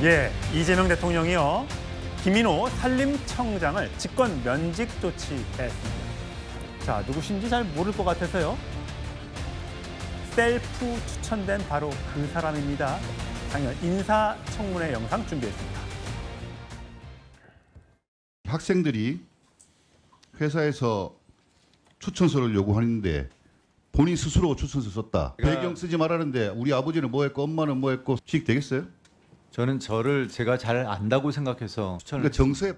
예, 이재명 대통령이요. 김인호 산림청장을 직권 면직 조치했습니다. 자, 누구신지 잘 모를 것 같아서요. 셀프 추천된 바로 그 사람입니다. 당연 인사청문회 영상 준비했습니다. 학생들이 회사에서 추천서를 요구하는데 본인 스스로 추천서 썼다. 배경 쓰지 말라는데 우리 아버지는 뭐 했고 엄마는 뭐 했고 식 되겠어요? 저는 저를 제가 잘 안다고 생각해서 추천을 그러니까 정서에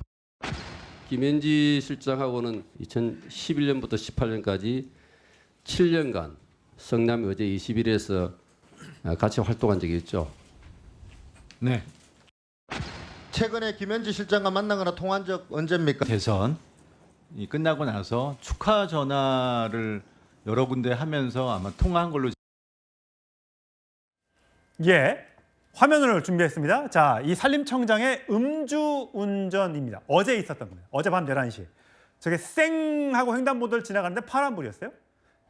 김현지 실장하고는 2011년부터 18년까지 7년간 성남 의제 21에서 같이 활동한 적이 있죠. 네. 최근에 김현지 실장과 만나거나 통한 적 언제입니까? 대선이 끝나고 나서 축하 전화를 여러 군데 하면서 아마 통화한 걸로. 예, 화면을 준비했습니다. 자, 이 산림청장의 음주운전입니다. 어제 있었던 거예요. 어젯밤 11시. 저게 쌩 하고 횡단보도를 지나가는데 파란불이었어요.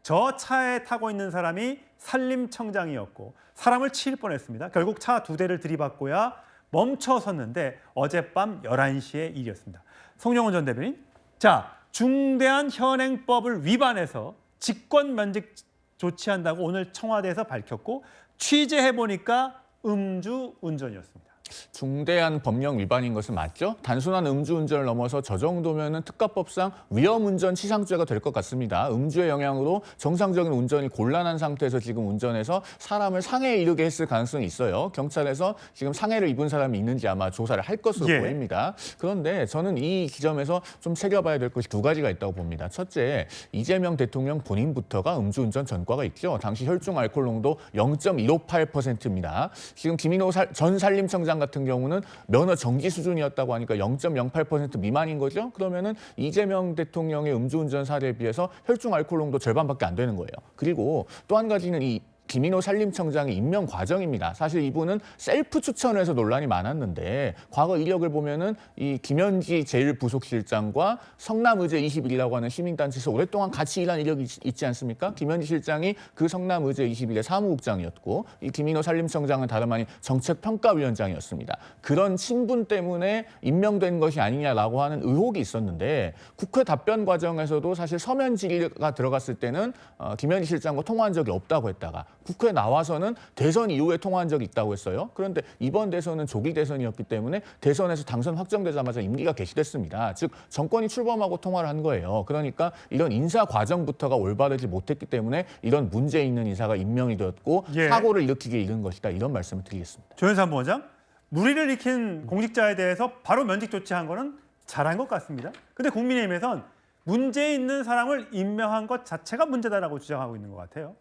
저 차에 타고 있는 사람이 산림청장이었고 사람을 치일 뻔했습니다. 결국 차 2대를 들이받고야 멈춰섰는데 어젯밤 11시의 일이었습니다. 송영훈 전 대변인, 자, 중대한 현행법을 위반해서 직권 면직 조치한다고 오늘 청와대에서 밝혔고 취재해보니까 음주운전이었습니다. 중대한 법령 위반인 것은 맞죠? 단순한 음주운전을 넘어서 저 정도면은 특가법상 위험운전 치상죄가 될 것 같습니다. 음주의 영향으로 정상적인 운전이 곤란한 상태에서 지금 운전해서 사람을 상해에 이르게 했을 가능성이 있어요. 경찰에서 지금 상해를 입은 사람이 있는지 아마 조사를 할 것으로 보입니다. 그런데 저는 이 지점에서 좀 새겨봐야 될 것이 2가지가 있다고 봅니다. 첫째, 이재명 대통령 본인부터가 음주운전 전과가 있죠. 당시 혈중 알코올 농도 0.158%입니다. 지금 김인호 전 산림청장 같은 경우는 면허 정지 수준이었다고 하니까 0.08% 미만인 거죠. 그러면은 이재명 대통령의 음주운전 사례에 비해서 혈중 알코올 농도 절반밖에 안 되는 거예요. 그리고 또 한 가지는 이 김인호 산림청장의 임명 과정입니다. 사실 이분은 셀프 추천을 해서 논란이 많았는데 과거 이력을 보면은 이 김현지 제1부속실장과 성남의제 21이라고 하는 시민단체에서 오랫동안 같이 일한 이력이 있지 않습니까? 김현지 실장이 그 성남의제 21의 사무국장이었고 이 김인호 산림청장은 다름 아닌 정책평가위원장이었습니다. 그런 친분 때문에 임명된 것이 아니냐라고 하는 의혹이 있었는데 국회 답변 과정에서도 사실 서면 질의가 들어갔을 때는 김현지 실장과 통화한 적이 없다고 했다가 국회에 나와서는 대선 이후에 통화한 적이 있다고 했어요. 그런데 이번 대선은 조기 대선이었기 때문에 대선에서 당선 확정되자마자 임기가 개시됐습니다. 즉 정권이 출범하고 통화를 한 거예요. 그러니까 이런 인사 과정부터가 올바르지 못했기 때문에 이런 문제 있는 인사가 임명이 되었고 사고를 일으키게 이른 것이다. 이런 말씀을 드리겠습니다. 조현삼 부원장, 물의를 익힌 공직자에 대해서 바로 면직 조치한 거는 잘한 것 같습니다. 근데 국민의힘에선 문제 있는 사람을 임명한 것 자체가 문제다라고 주장하고 있는 것 같아요.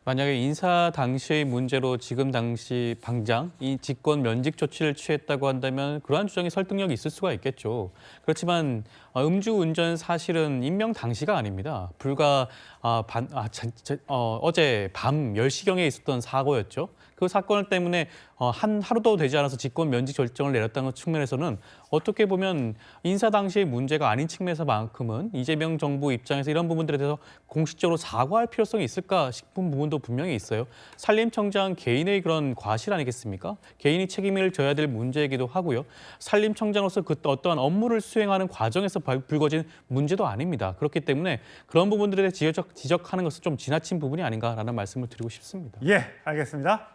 만약에 인사 당시의 문제로 지금 당시 당장 이 직권 면직 조치를 취했다고 한다면 그러한 주장이 설득력이 있을 수가 있겠죠. 그렇지만 음주운전 사실은 임명 당시가 아닙니다. 불과 어제 밤 10시경에 있었던 사고였죠. 그 사건 때문에 한 하루도 되지 않아서 직권 면직 결정을 내렸다는 측면에서는 어떻게 보면 인사 당시의 문제가 아닌 측면에서만큼은 이재명 정부 입장에서 이런 부분들에 대해서 공식적으로 사과할 필요성이 있을까 싶은 부분도 분명히 있어요. 산림청장 개인의 그런 과실 아니겠습니까? 개인이 책임을 져야 될 문제이기도 하고요. 산림청장으로서 그 어떠한 업무를 수행하는 과정에서 불거진 문제도 아닙니다. 그렇기 때문에 그런 부분들에 대해 지적하는 것은 좀 지나친 부분이 아닌가라는 말씀을 드리고 싶습니다. 예, 알겠습니다.